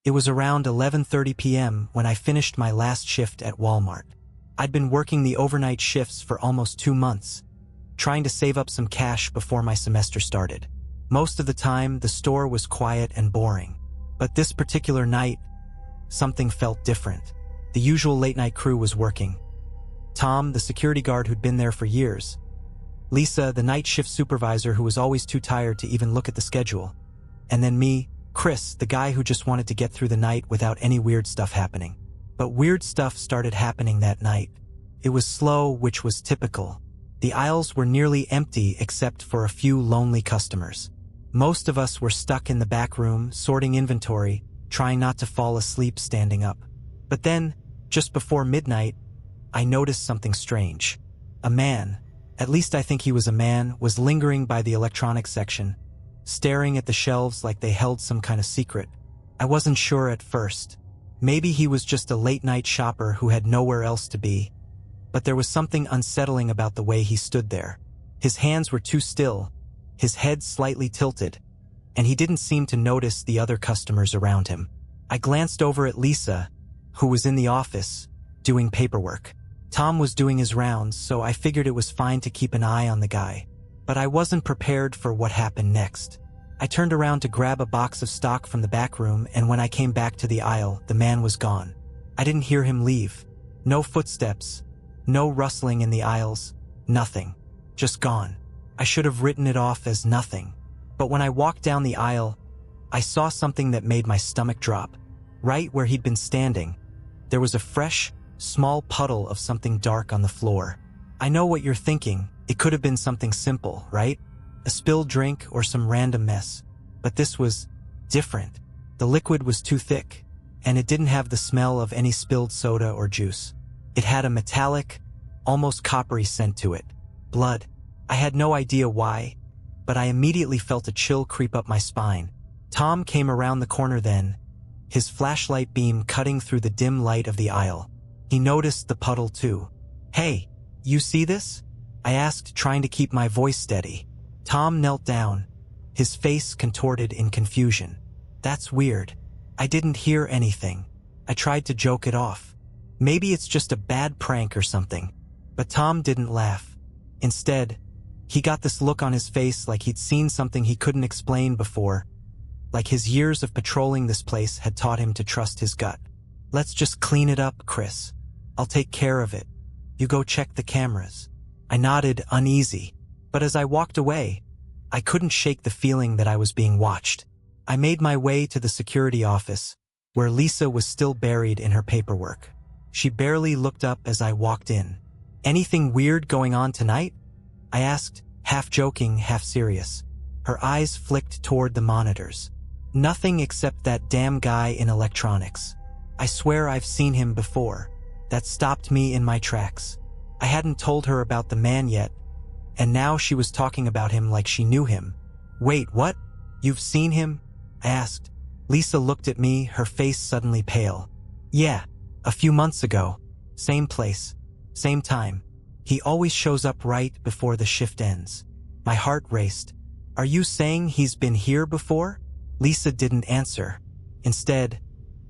It was around 11:30 p.m. when I finished my last shift at Walmart. I'd been working the overnight shifts for almost 2 months, trying to save up some cash before my semester started. Most of the time, the store was quiet and boring. But this particular night, something felt different. The usual late-night crew was working. Tom, the security guard who'd been there for years. Lisa, the night shift supervisor who was always too tired to even look at the schedule. And then me, Chris, the guy who just wanted to get through the night without any weird stuff happening. But weird stuff started happening that night. It was slow, which was typical. The aisles were nearly empty except for a few lonely customers. Most of us were stuck in the back room, sorting inventory, trying not to fall asleep standing up. But then, just before midnight, I noticed something strange. A man, at least I think he was a man, was lingering by the electronics section, staring at the shelves like they held some kind of secret. I wasn't sure at first. Maybe he was just a late-night shopper who had nowhere else to be. But there was something unsettling about the way he stood there. His hands were too still, his head slightly tilted, and he didn't seem to notice the other customers around him. I glanced over at Lisa, who was in the office, doing paperwork. Tom was doing his rounds, so I figured it was fine to keep an eye on the guy. But I wasn't prepared for what happened next. I turned around to grab a box of stock from the back room, and when I came back to the aisle, the man was gone. I didn't hear him leave. No footsteps, no rustling in the aisles, nothing. Just gone. I should have written it off as nothing. But when I walked down the aisle, I saw something that made my stomach drop. Right where he'd been standing, there was a fresh, small puddle of something dark on the floor. I know what you're thinking. It could have been something simple, right? A spilled drink or some random mess. But this was different. The liquid was too thick, and it didn't have the smell of any spilled soda or juice. It had a metallic, almost coppery scent to it. Blood. I had no idea why, but I immediately felt a chill creep up my spine. Tom came around the corner then, his flashlight beam cutting through the dim light of the aisle. He noticed the puddle too. "Hey, you see this?" I asked, trying to keep my voice steady. Tom knelt down, his face contorted in confusion. "That's weird. I didn't hear anything." I tried to joke it off. "Maybe it's just a bad prank or something." But Tom didn't laugh. Instead, he got this look on his face like he'd seen something he couldn't explain before, like his years of patrolling this place had taught him to trust his gut. "Let's just clean it up, Chris. I'll take care of it. You go check the cameras." I nodded, uneasy. But as I walked away, I couldn't shake the feeling that I was being watched. I made my way to the security office, where Lisa was still buried in her paperwork. She barely looked up as I walked in. "Anything weird going on tonight?" I asked, half joking, half serious. Her eyes flicked toward the monitors. "Nothing except that damn guy in electronics. I swear I've seen him before." That stopped me in my tracks. I hadn't told her about the man yet, and now she was talking about him like she knew him. "Wait, what? You've seen him?" I asked. Lisa looked at me, her face suddenly pale. "Yeah, a few months ago. Same place, same time. He always shows up right before the shift ends." My heart raced. "Are you saying he's been here before?" Lisa didn't answer. Instead,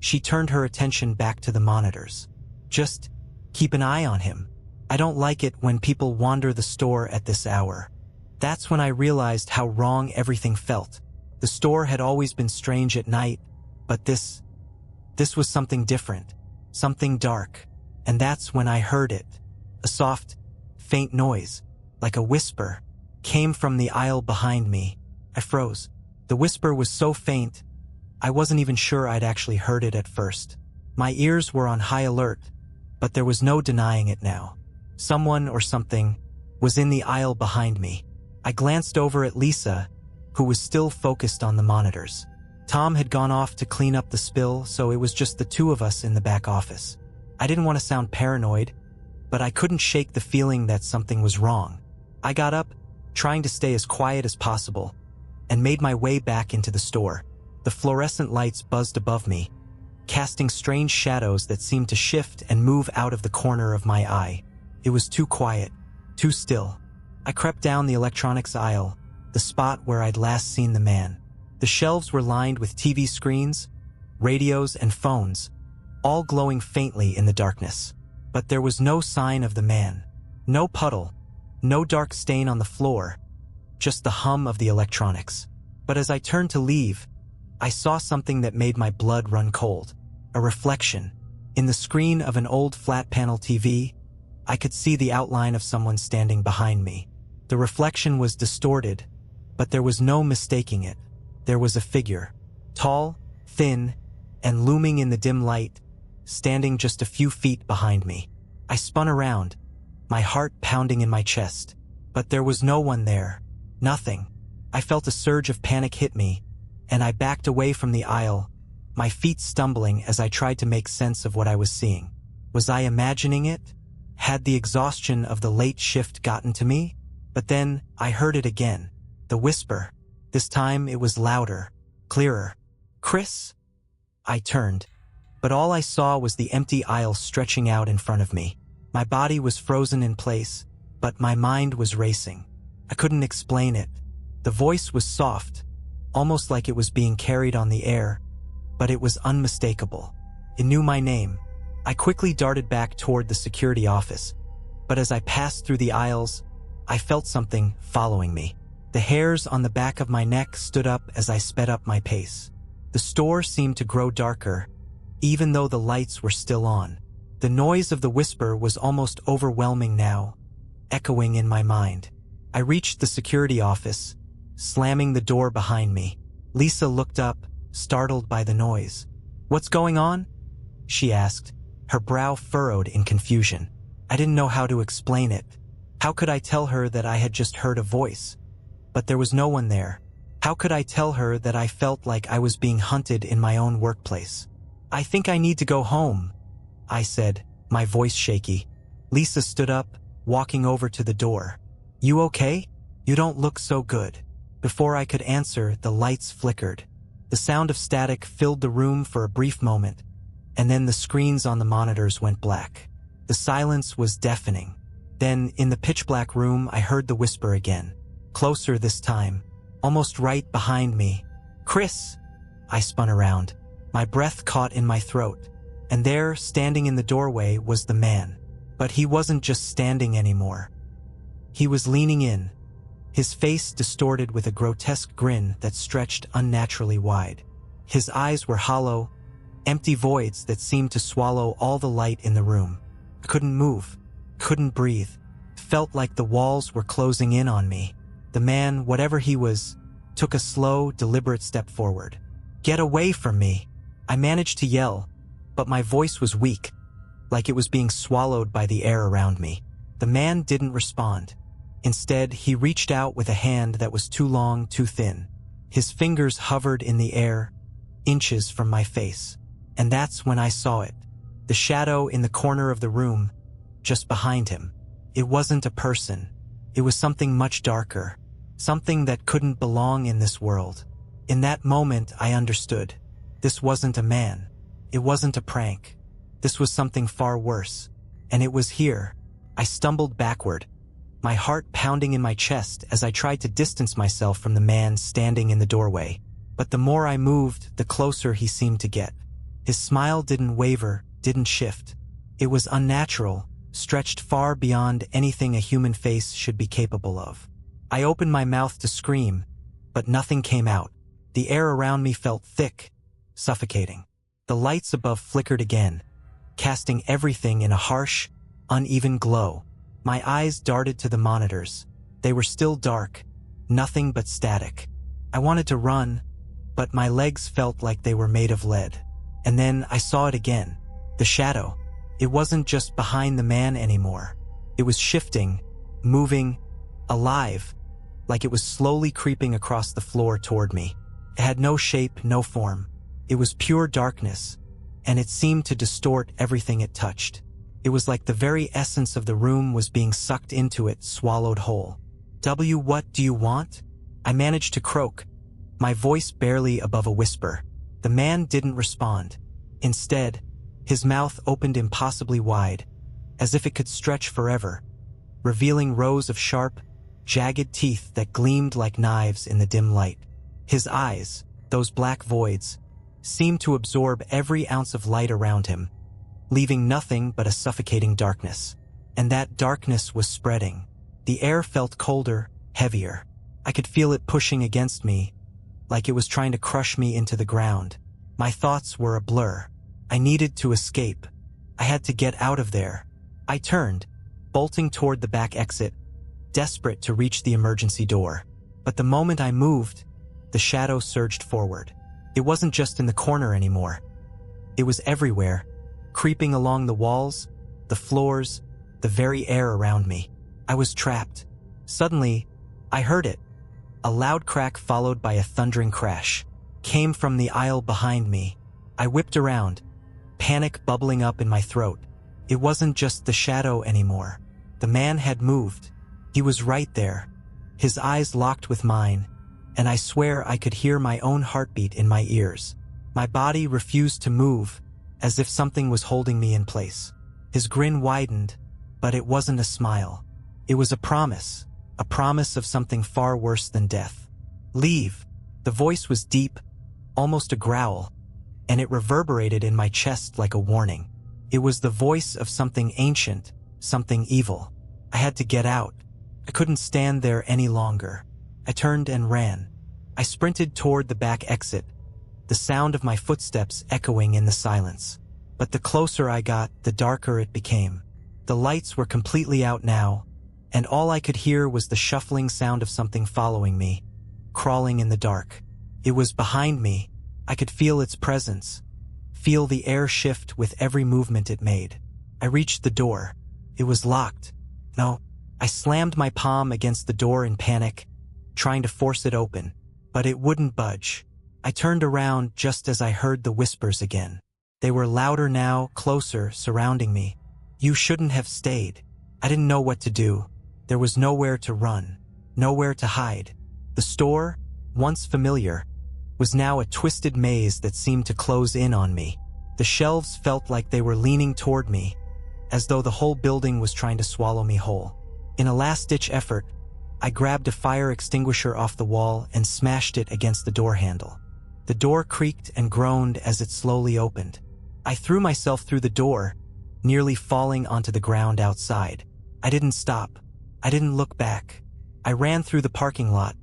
she turned her attention back to the monitors. "Just keep an eye on him. I don't like it when people wander the store at this hour." That's when I realized how wrong everything felt. The store had always been strange at night, but this was something different, something dark. And that's when I heard it. A soft, faint noise, like a whisper, came from the aisle behind me. I froze. The whisper was so faint, I wasn't even sure I'd actually heard it at first. My ears were on high alert, but there was no denying it now. Someone or something was in the aisle behind me. I glanced over at Lisa, who was still focused on the monitors. Tom had gone off to clean up the spill, so it was just the two of us in the back office. I didn't want to sound paranoid, but I couldn't shake the feeling that something was wrong. I got up, trying to stay as quiet as possible, and made my way back into the store. The fluorescent lights buzzed above me, casting strange shadows that seemed to shift and move out of the corner of my eye. It was too quiet, too still. I crept down the electronics aisle, the spot where I'd last seen the man. The shelves were lined with TV screens, radios and phones, all glowing faintly in the darkness. But there was no sign of the man. No puddle, no dark stain on the floor, just the hum of the electronics. But as I turned to leave, I saw something that made my blood run cold. A reflection. In the screen of an old flat-panel TV, I could see the outline of someone standing behind me. The reflection was distorted, but there was no mistaking it. There was a figure, tall, thin, and looming in the dim light, standing just a few feet behind me. I spun around, my heart pounding in my chest. But there was no one there. Nothing. I felt a surge of panic hit me, and I backed away from the aisle, my feet stumbling as I tried to make sense of what I was seeing. Was I imagining it? Had the exhaustion of the late shift gotten to me? But then I heard it again. The whisper. This time it was louder, clearer. "Chris?" I turned, but all I saw was the empty aisle stretching out in front of me. My body was frozen in place, but my mind was racing. I couldn't explain it. The voice was soft, almost like it was being carried on the air, but it was unmistakable. It knew my name. I quickly darted back toward the security office, but as I passed through the aisles, I felt something following me. The hairs on the back of my neck stood up as I sped up my pace. The store seemed to grow darker, even though the lights were still on. The noise of the whisper was almost overwhelming now, echoing in my mind. I reached the security office, slamming the door behind me. Lisa looked up, startled by the noise. "What's going on?" she asked, her brow furrowed in confusion. I didn't know how to explain it. How could I tell her that I had just heard a voice? But there was no one there. How could I tell her that I felt like I was being hunted in my own workplace? "I think I need to go home," I said, my voice shaky. Lisa stood up, walking over to the door. "You okay? You don't look so good." Before I could answer, the lights flickered. The sound of static filled the room for a brief moment, and then the screens on the monitors went black. The silence was deafening. Then, in the pitch-black room, I heard the whisper again. Closer this time, almost right behind me. "Chris!" I spun around. My breath caught in my throat. And there, standing in the doorway, was the man. But he wasn't just standing anymore. He was leaning in, his face distorted with a grotesque grin that stretched unnaturally wide. His eyes were hollow, empty voids that seemed to swallow all the light in the room. I couldn't move, couldn't breathe. Felt like the walls were closing in on me. The man, whatever he was, took a slow, deliberate step forward. "Get away from me!" I managed to yell, but my voice was weak, like it was being swallowed by the air around me. The man didn't respond. Instead, he reached out with a hand that was too long, too thin. His fingers hovered in the air, inches from my face. And that's when I saw it. The shadow in the corner of the room, just behind him. It wasn't a person. It was something much darker. Something that couldn't belong in this world. In that moment, I understood. This wasn't a man. It wasn't a prank. This was something far worse. And it was here. I stumbled backward, my heart pounding in my chest as I tried to distance myself from the man standing in the doorway. But the more I moved, the closer he seemed to get. His smile didn't waver, didn't shift. It was unnatural, stretched far beyond anything a human face should be capable of. I opened my mouth to scream, but nothing came out. The air around me felt thick, suffocating. The lights above flickered again, casting everything in a harsh, uneven glow. My eyes darted to the monitors. They were still dark, nothing but static. I wanted to run, but my legs felt like they were made of lead. And then I saw it again. The shadow. It wasn't just behind the man anymore. It was shifting, moving, alive, like it was slowly creeping across the floor toward me. It had no shape, no form. It was pure darkness, and it seemed to distort everything it touched. It was like the very essence of the room was being sucked into it, swallowed whole. What do you want?" I managed to croak, my voice barely above a whisper. The man didn't respond. Instead, his mouth opened impossibly wide, as if it could stretch forever, revealing rows of sharp, jagged teeth that gleamed like knives in the dim light. His eyes, those black voids, seemed to absorb every ounce of light around him, leaving nothing but a suffocating darkness. And that darkness was spreading. The air felt colder, heavier. I could feel it pushing against me, like it was trying to crush me into the ground. My thoughts were a blur. I needed to escape. I had to get out of there. I turned, bolting toward the back exit, desperate to reach the emergency door. But the moment I moved, the shadow surged forward. It wasn't just in the corner anymore. It was everywhere, creeping along the walls, the floors, the very air around me. I was trapped. Suddenly, I heard it. A loud crack followed by a thundering crash came from the aisle behind me. I whipped around, panic bubbling up in my throat. It wasn't just the shadow anymore. The man had moved. He was right there, his eyes locked with mine, and I swear I could hear my own heartbeat in my ears. My body refused to move, as if something was holding me in place. His grin widened, but it wasn't a smile. It was a promise of something far worse than death. Leave. The voice was deep, almost a growl, and it reverberated in my chest like a warning. It was the voice of something ancient, something evil. I had to get out. I couldn't stand there any longer. I turned and ran. I sprinted toward the back exit, the sound of my footsteps echoing in the silence. But the closer I got, the darker it became. The lights were completely out now, and all I could hear was the shuffling sound of something following me, crawling in the dark. It was behind me. I could feel its presence, feel the air shift with every movement it made. I reached the door. It was locked. No, I slammed my palm against the door in panic, trying to force it open, but it wouldn't budge. I turned around just as I heard the whispers again. They were louder now, closer, surrounding me. You shouldn't have stayed. I didn't know what to do. There was nowhere to run, nowhere to hide. The store, once familiar, was now a twisted maze that seemed to close in on me. The shelves felt like they were leaning toward me, as though the whole building was trying to swallow me whole. In a last-ditch effort, I grabbed a fire extinguisher off the wall and smashed it against the door handle. The door creaked and groaned as it slowly opened. I threw myself through the door, nearly falling onto the ground outside. I didn't stop. I didn't look back. I ran through the parking lot,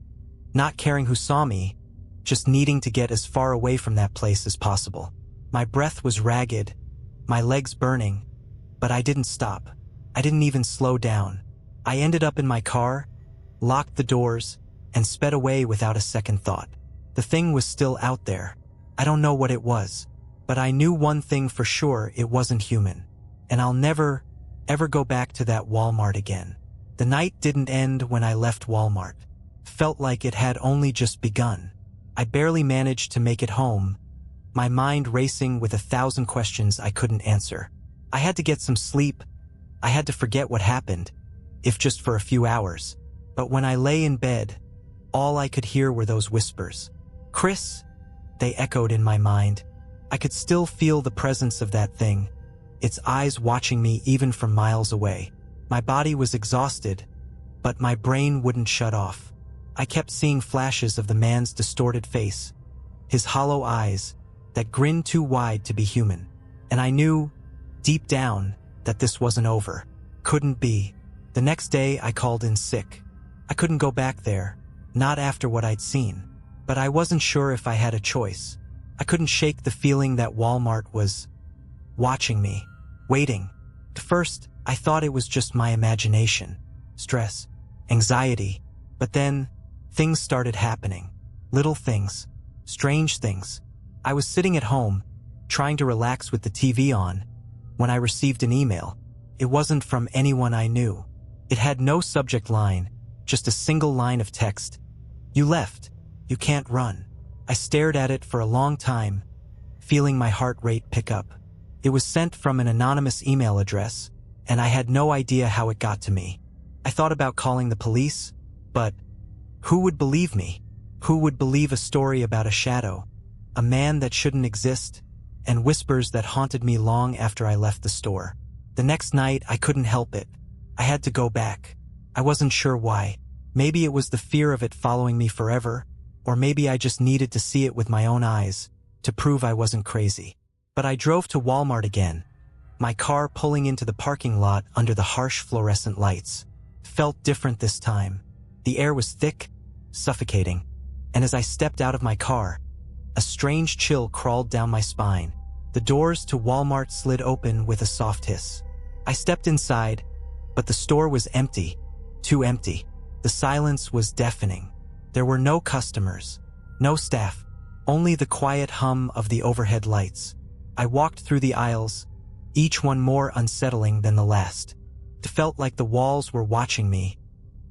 not caring who saw me, just needing to get as far away from that place as possible. My breath was ragged, my legs burning, but I didn't stop. I didn't even slow down. I ended up in my car, locked the doors, and sped away without a second thought. The thing was still out there. I don't know what it was, but I knew one thing for sure: it wasn't human. And I'll never, ever go back to that Walmart again. The night didn't end when I left Walmart. Felt like it had only just begun. I barely managed to make it home, my mind racing with 1,000 questions I couldn't answer. I had to get some sleep. I had to forget what happened, if just for a few hours. But when I lay in bed, all I could hear were those whispers. Chris, they echoed in my mind. I could still feel the presence of that thing, its eyes watching me even from miles away. My body was exhausted, but my brain wouldn't shut off. I kept seeing flashes of the man's distorted face, his hollow eyes, that grin too wide to be human. And I knew, deep down, that this wasn't over. Couldn't be. The next day I called in sick. I couldn't go back there, not after what I'd seen. But I wasn't sure if I had a choice. I couldn't shake the feeling that Walmart was watching me, waiting. At first, I thought it was just my imagination, stress, anxiety. But then, things started happening. Little things, strange things. I was sitting at home, trying to relax with the TV on, when I received an email. It wasn't from anyone I knew. It had no subject line, just a single line of text. You left. You can't run. I stared at it for a long time, feeling my heart rate pick up. It was sent from an anonymous email address, and I had no idea how it got to me. I thought about calling the police, but who would believe me? Who would believe a story about a shadow, a man that shouldn't exist, and whispers that haunted me long after I left the store? The next night, I couldn't help it. I had to go back. I wasn't sure why. Maybe it was the fear of it following me forever, or maybe I just needed to see it with my own eyes. to prove I wasn't crazy. But I drove to Walmart again, my car pulling into the parking lot under the harsh fluorescent lights. Felt different this time. The air was thick, suffocating, and as I stepped out of my car, a strange chill crawled down my spine. The doors to Walmart slid open with a soft hiss. I stepped inside, but the store was empty, too empty. The silence was deafening. There were no customers, no staff, only the quiet hum of the overhead lights. I walked through the aisles, each one more unsettling than the last. It felt like the walls were watching me,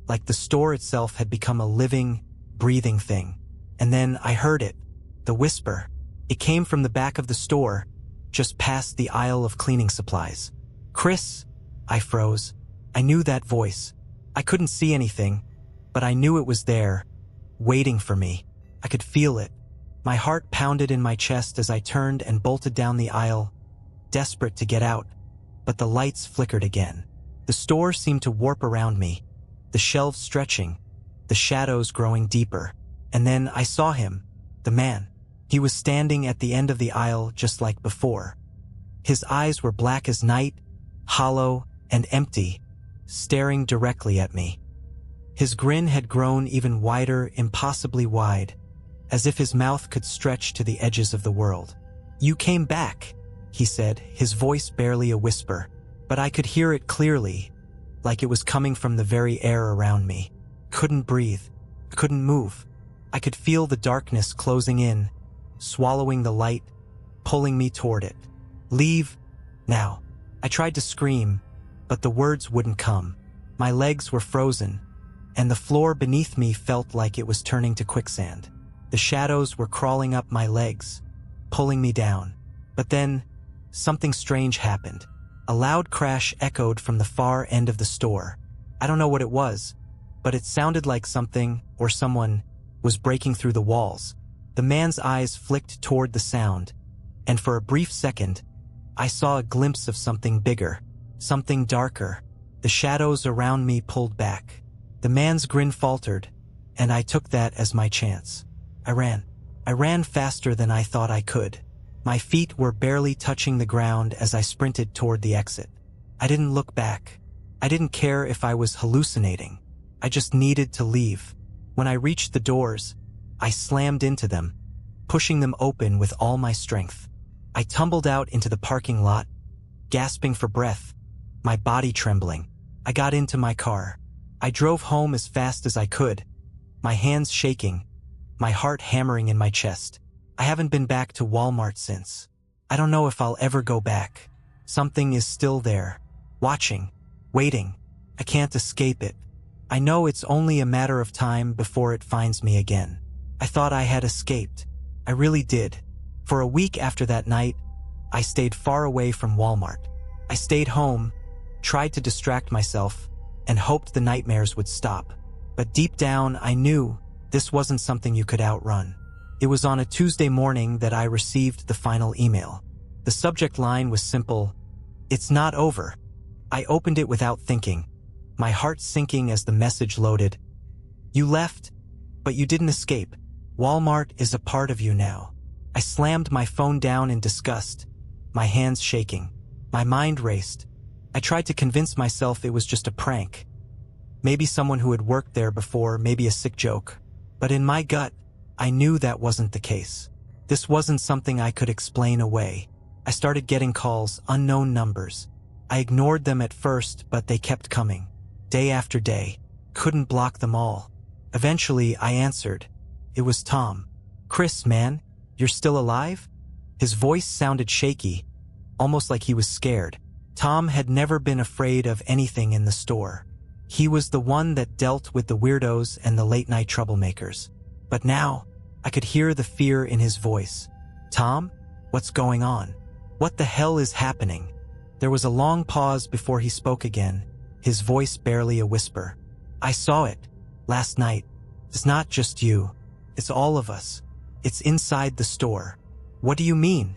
like the store itself had become a living, breathing thing. And then I heard it, the whisper. It came from the back of the store, just past the aisle of cleaning supplies. "Chris," I froze. I knew that voice. I couldn't see anything, but I knew it was there, waiting for me. I could feel it. My heart pounded in my chest as I turned and bolted down the aisle, desperate to get out, but the lights flickered again. The store seemed to warp around me, the shelves stretching, the shadows growing deeper. And then I saw him, the man. He was standing at the end of the aisle just like before. His eyes were black as night, hollow and empty, staring directly at me. His grin had grown even wider, impossibly wide, as if his mouth could stretch to the edges of the world. "You came back," he said, his voice barely a whisper, but I could hear it clearly, like it was coming from the very air around me. Couldn't breathe, couldn't move. I could feel the darkness closing in, swallowing the light, pulling me toward it. "Leave, now." I tried to scream, but the words wouldn't come. My legs were frozen, and the floor beneath me felt like it was turning to quicksand. The shadows were crawling up my legs, pulling me down. But then, something strange happened. A loud crash echoed from the far end of the store. I don't know what it was, but it sounded like something, or someone, was breaking through the walls. The man's eyes flicked toward the sound, and for a brief second, I saw a glimpse of something bigger, something darker. The shadows around me pulled back. The man's grin faltered, and I took that as my chance. I ran. I ran faster than I thought I could. My feet were barely touching the ground as I sprinted toward the exit. I didn't look back. I didn't care if I was hallucinating. I just needed to leave. When I reached the doors, I slammed into them, pushing them open with all my strength. I tumbled out into the parking lot, gasping for breath, my body trembling. I got into my car. I drove home as fast as I could, my hands shaking, my heart hammering in my chest. I haven't been back to Walmart since. I don't know if I'll ever go back. Something is still there, watching, waiting. I can't escape it. I know it's only a matter of time before it finds me again. I thought I had escaped. I really did. For a week after that night, I stayed far away from Walmart. I stayed home, tried to distract myself, and hoped the nightmares would stop. But deep down, I knew this wasn't something you could outrun. It was on a Tuesday morning that I received the final email. The subject line was simple: "It's not over." I opened it without thinking, my heart sinking as the message loaded. "You left, but you didn't escape. Walmart is a part of you now." I slammed my phone down in disgust, my hands shaking. My mind raced. I tried to convince myself it was just a prank. Maybe someone who had worked there before, maybe a sick joke. But in my gut, I knew that wasn't the case. This wasn't something I could explain away. I started getting calls, unknown numbers. I ignored them at first, but they kept coming. Day after day. Couldn't block them all. Eventually, I answered. It was Tom. "Chris, man, you're still alive?" His voice sounded shaky, almost like he was scared. Tom had never been afraid of anything in the store. He was the one that dealt with the weirdos and the late-night troublemakers. But now, I could hear the fear in his voice. "Tom, what's going on? What the hell is happening?" There was a long pause before he spoke again, his voice barely a whisper. "I saw it. Last night. It's not just you. It's all of us. It's inside the store." "What do you mean?"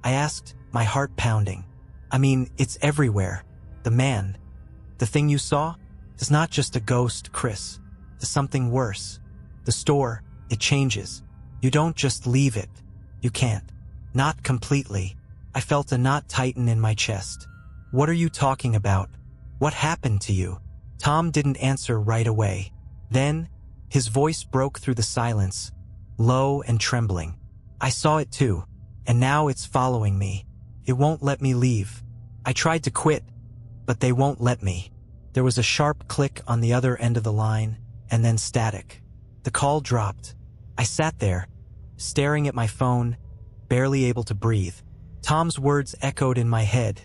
I asked, my heart pounding. "I mean, it's everywhere. The man. The thing you saw? It's not just a ghost, Chris. It's something worse. The store, it changes. You don't just leave it. You can't. Not completely. I felt a knot tighten in my chest. What are you talking about? What happened to you? Tom didn't answer right away. Then, his voice broke through the silence, low and trembling. I saw it too, and now it's following me. It won't let me leave. I tried to quit, but they won't let me. There was a sharp click on the other end of the line, and then static. The call dropped. I sat there, staring at my phone, barely able to breathe. Tom's words echoed in my head.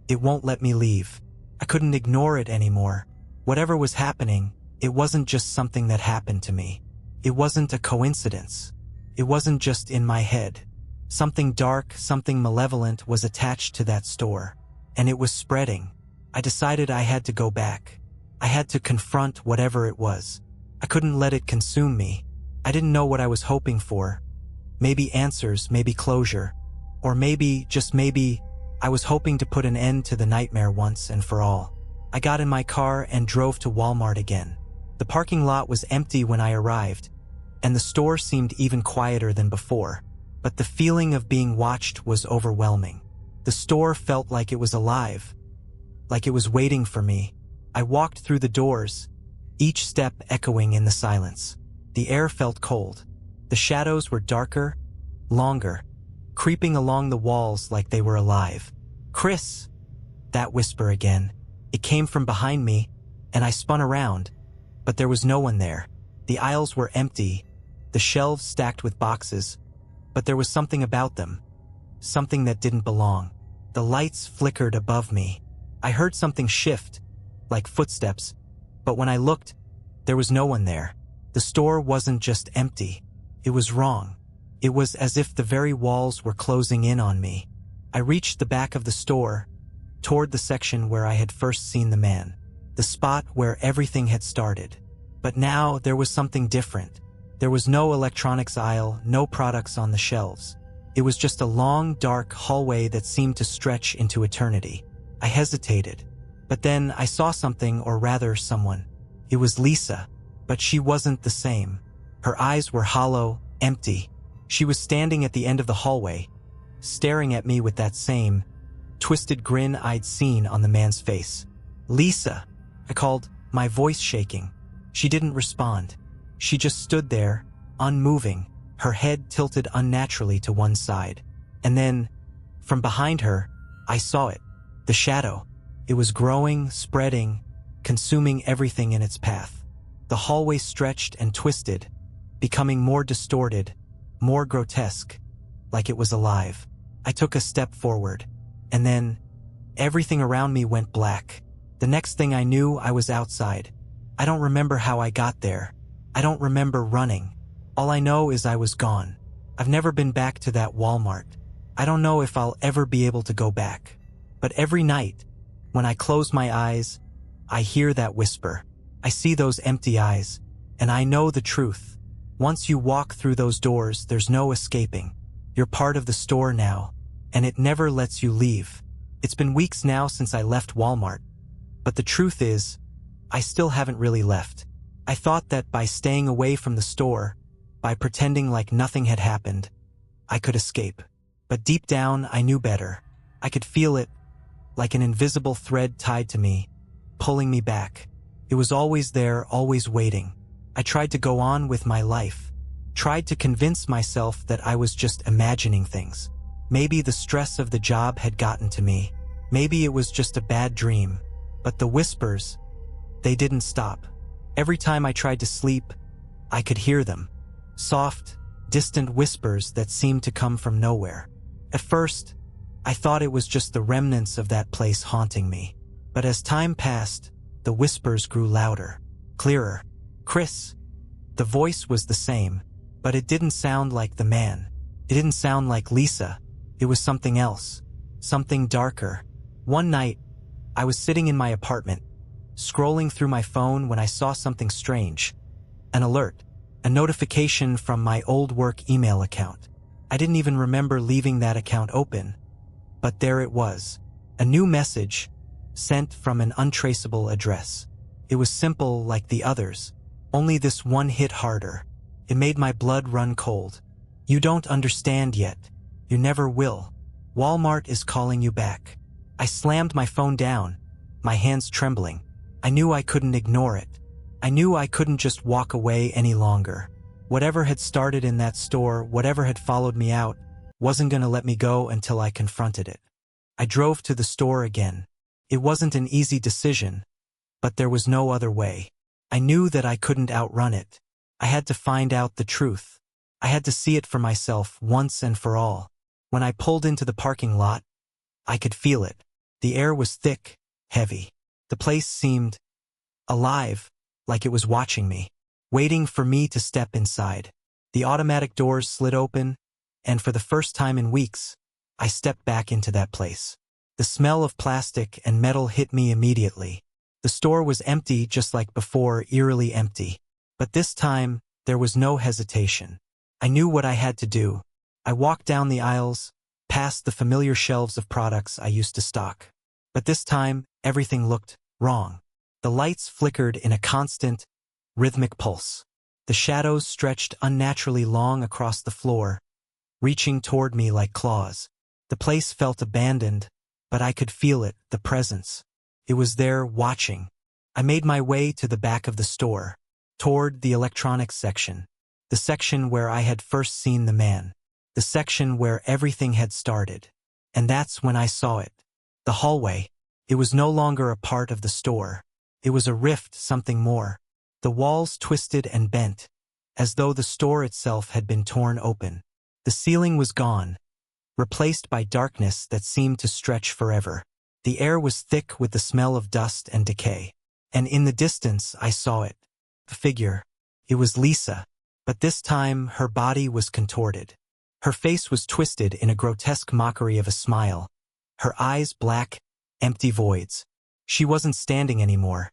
It won't let me leave. I couldn't ignore it anymore. Whatever was happening, it wasn't just something that happened to me. It wasn't a coincidence. It wasn't just in my head. Something dark, something malevolent was attached to that store, and it was spreading. I decided I had to go back. I had to confront whatever it was. I couldn't let it consume me. I didn't know what I was hoping for. Maybe answers, maybe closure. Or maybe, just maybe, I was hoping to put an end to the nightmare once and for all. I got in my car and drove to Walmart again. The parking lot was empty when I arrived, and the store seemed even quieter than before. But the feeling of being watched was overwhelming. The store felt like it was alive, like it was waiting for me. I walked through the doors, each step echoing in the silence. The air felt cold. The shadows were darker, longer, creeping along the walls like they were alive. "Chris!" That whisper again. It came from behind me, and I spun around, but there was no one there. The aisles were empty, the shelves stacked with boxes, but there was something about them, something that didn't belong. The lights flickered above me. I heard something shift, like footsteps, but when I looked, there was no one there. The store wasn't just empty. It was wrong. It was as if the very walls were closing in on me. I reached the back of the store, toward the section where I had first seen the man, the spot where everything had started. But now there was something different. There was no electronics aisle, no products on the shelves. It was just a long, dark hallway that seemed to stretch into eternity. I hesitated, but then I saw something, or rather someone. It was Lisa, but she wasn't the same. Her eyes were hollow, empty. She was standing at the end of the hallway, staring at me with that same twisted grin I'd seen on the man's face. "Lisa," I called, my voice shaking. She didn't respond. She just stood there, unmoving, her head tilted unnaturally to one side. And then, from behind her, I saw it. The shadow. It was growing, spreading, consuming everything in its path. The hallway stretched and twisted, becoming more distorted, more grotesque, like it was alive. I took a step forward, and then everything around me went black. The next thing I knew, I was outside. I don't remember how I got there. I don't remember running. All I know is I was gone. I've never been back to that Walmart. I don't know if I'll ever be able to go back. But every night, when I close my eyes, I hear that whisper. I see those empty eyes, and I know the truth. Once you walk through those doors, there's no escaping. You're part of the store now, and it never lets you leave. It's been weeks now since I left Walmart, but the truth is, I still haven't really left. I thought that by staying away from the store, by pretending like nothing had happened, I could escape. But deep down, I knew better. I could feel it, like an invisible thread tied to me, pulling me back. It was always there, always waiting. I tried to go on with my life, tried to convince myself that I was just imagining things. Maybe the stress of the job had gotten to me. Maybe it was just a bad dream. But the whispers, they didn't stop. Every time I tried to sleep, I could hear them. Soft, distant whispers that seemed to come from nowhere. At first, I thought it was just the remnants of that place haunting me. But as time passed, the whispers grew louder, clearer. "Chris." The voice was the same, but it didn't sound like the man. It didn't sound like Lisa. It was something else, something darker. One night, I was sitting in my apartment, scrolling through my phone when I saw something strange. An alert, a notification from my old work email account. I didn't even remember leaving that account open, but there it was. A new message, sent from an untraceable address. It was simple like the others, only this one hit harder. It made my blood run cold. "You don't understand yet. You never will. Walmart is calling you back. I slammed my phone down, my hands trembling. I knew I couldn't ignore it. I knew I couldn't just walk away any longer. Whatever had started in that store, whatever had followed me out, wasn't going to let me go until I confronted it. I drove to the store again. It wasn't an easy decision, but there was no other way. I knew that I couldn't outrun it. I had to find out the truth. I had to see it for myself once and for all. When I pulled into the parking lot, I could feel it. The air was thick, heavy. The place seemed alive, like it was watching me, waiting for me to step inside. The automatic doors slid open, and for the first time in weeks, I stepped back into that place. The smell of plastic and metal hit me immediately. The store was empty just like before, eerily empty. But this time, there was no hesitation. I knew what I had to do. I walked down the aisles, past the familiar shelves of products I used to stock. But this time, everything looked wrong. The lights flickered in a constant, rhythmic pulse. The shadows stretched unnaturally long across the floor, reaching toward me like claws. The place felt abandoned, but I could feel it, the presence. It was there, watching. I made my way to the back of the store, toward the electronics section, the section where I had first seen the man, the section where everything had started. And that's when I saw it. The hallway. It was no longer a part of the store. It was a rift, something more. The walls twisted and bent, as though the store itself had been torn open. The ceiling was gone, replaced by darkness that seemed to stretch forever. The air was thick with the smell of dust and decay. And in the distance, I saw it. The figure. It was Lisa. But this time, her body was contorted. Her face was twisted in a grotesque mockery of a smile. Her eyes black, empty voids. She wasn't standing anymore.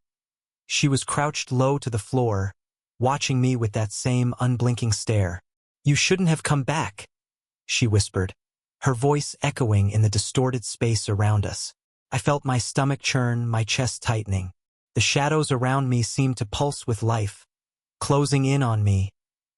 She was crouched low to the floor, watching me with that same unblinking stare. "You shouldn't have come back," she whispered, her voice echoing in the distorted space around us. I felt my stomach churn, my chest tightening. The shadows around me seemed to pulse with life, closing in on me,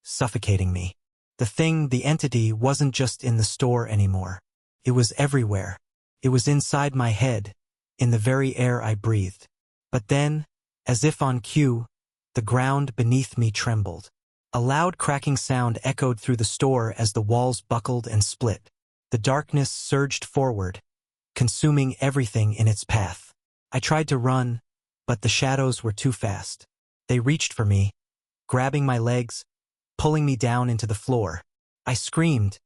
suffocating me. The entity wasn't just in the store anymore. It was everywhere. It was inside my head, in the very air I breathed. But then, as if on cue, the ground beneath me trembled. A loud cracking sound echoed through the store as the walls buckled and split. The darkness surged forward, consuming everything in its path. I tried to run, but the shadows were too fast. They reached for me, grabbing my legs, pulling me down into the floor. I screamed,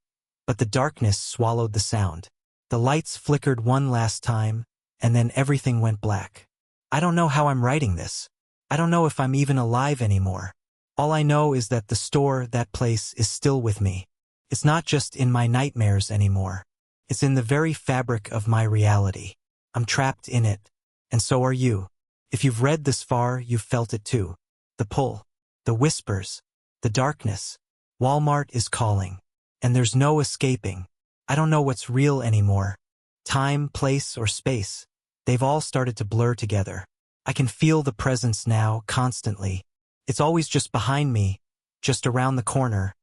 but the darkness swallowed the sound. The lights flickered one last time, and then everything went black. I don't know how I'm writing this. I don't know if I'm even alive anymore. All I know is that the store, that place, is still with me. It's not just in my nightmares anymore. It's in the very fabric of my reality. I'm trapped in it, and so are you. If you've read this far, you've felt it too. The pull, the whispers, the darkness. Walmart is calling, and there's no escaping. I don't know what's real anymore. Time, place, or space. They've all started to blur together. I can feel the presence now, constantly. It's always just behind me, just around the corner,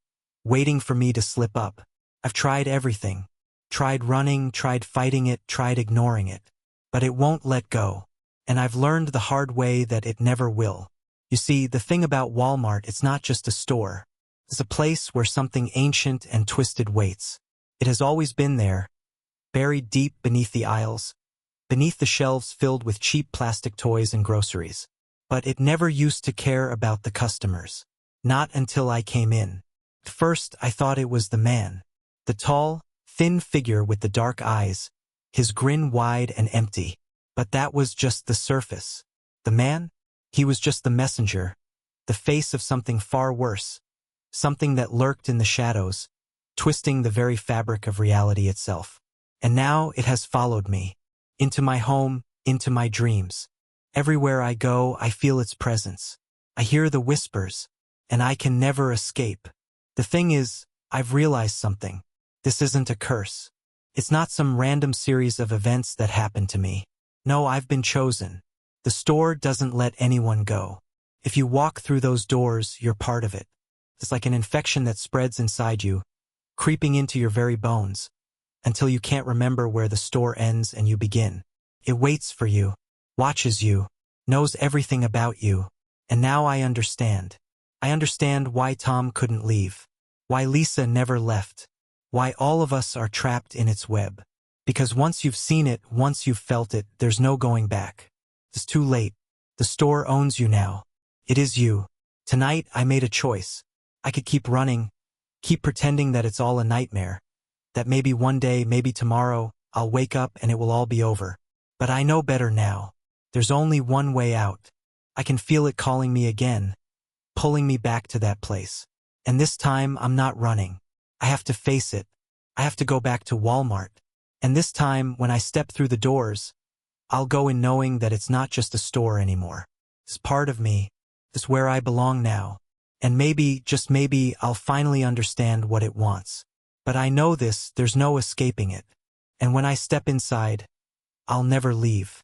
waiting for me to slip up. I've tried everything. Tried running, tried fighting it, tried ignoring it. But it won't let go. And I've learned the hard way that it never will. You see, the thing about Walmart, it's not just a store. It's a place where something ancient and twisted waits. It has always been there, buried deep beneath the aisles, beneath the shelves filled with cheap plastic toys and groceries. But it never used to care about the customers. Not until I came in. At first, I thought it was the man. The tall, thin figure with the dark eyes, his grin wide and empty. But that was just the surface. The man? He was just the messenger, the face of something far worse, something that lurked in the shadows, twisting the very fabric of reality itself. And now it has followed me, into my home, into my dreams. Everywhere I go, I feel its presence. I hear the whispers, and I can never escape. The thing is, I've realized something. This isn't a curse. It's not some random series of events that happened to me. No, I've been chosen. The store doesn't let anyone go. If you walk through those doors, you're part of it. It's like an infection that spreads inside you, creeping into your very bones. until you can't remember where the store ends and you begin. It waits for you, watches you, knows everything about you. And now I understand. I understand why Tom couldn't leave, why Lisa never left, why all of us are trapped in its web. Because once you've seen it, once you've felt it, there's no going back. It's too late. The store owns you now. It is you. Tonight, I made a choice. I could keep running, keep pretending that it's all a nightmare, that maybe one day, maybe tomorrow, I'll wake up and it will all be over. But I know better now. There's only one way out. I can feel it calling me again, pulling me back to that place. And this time, I'm not running. I have to face it. I have to go back to Walmart. And this time, when I step through the doors, I'll go in knowing that it's not just a store anymore. It's part of me. It's where I belong now. And maybe, just maybe, I'll finally understand what it wants. But I know this, there's no escaping it. And when I step inside, I'll never leave.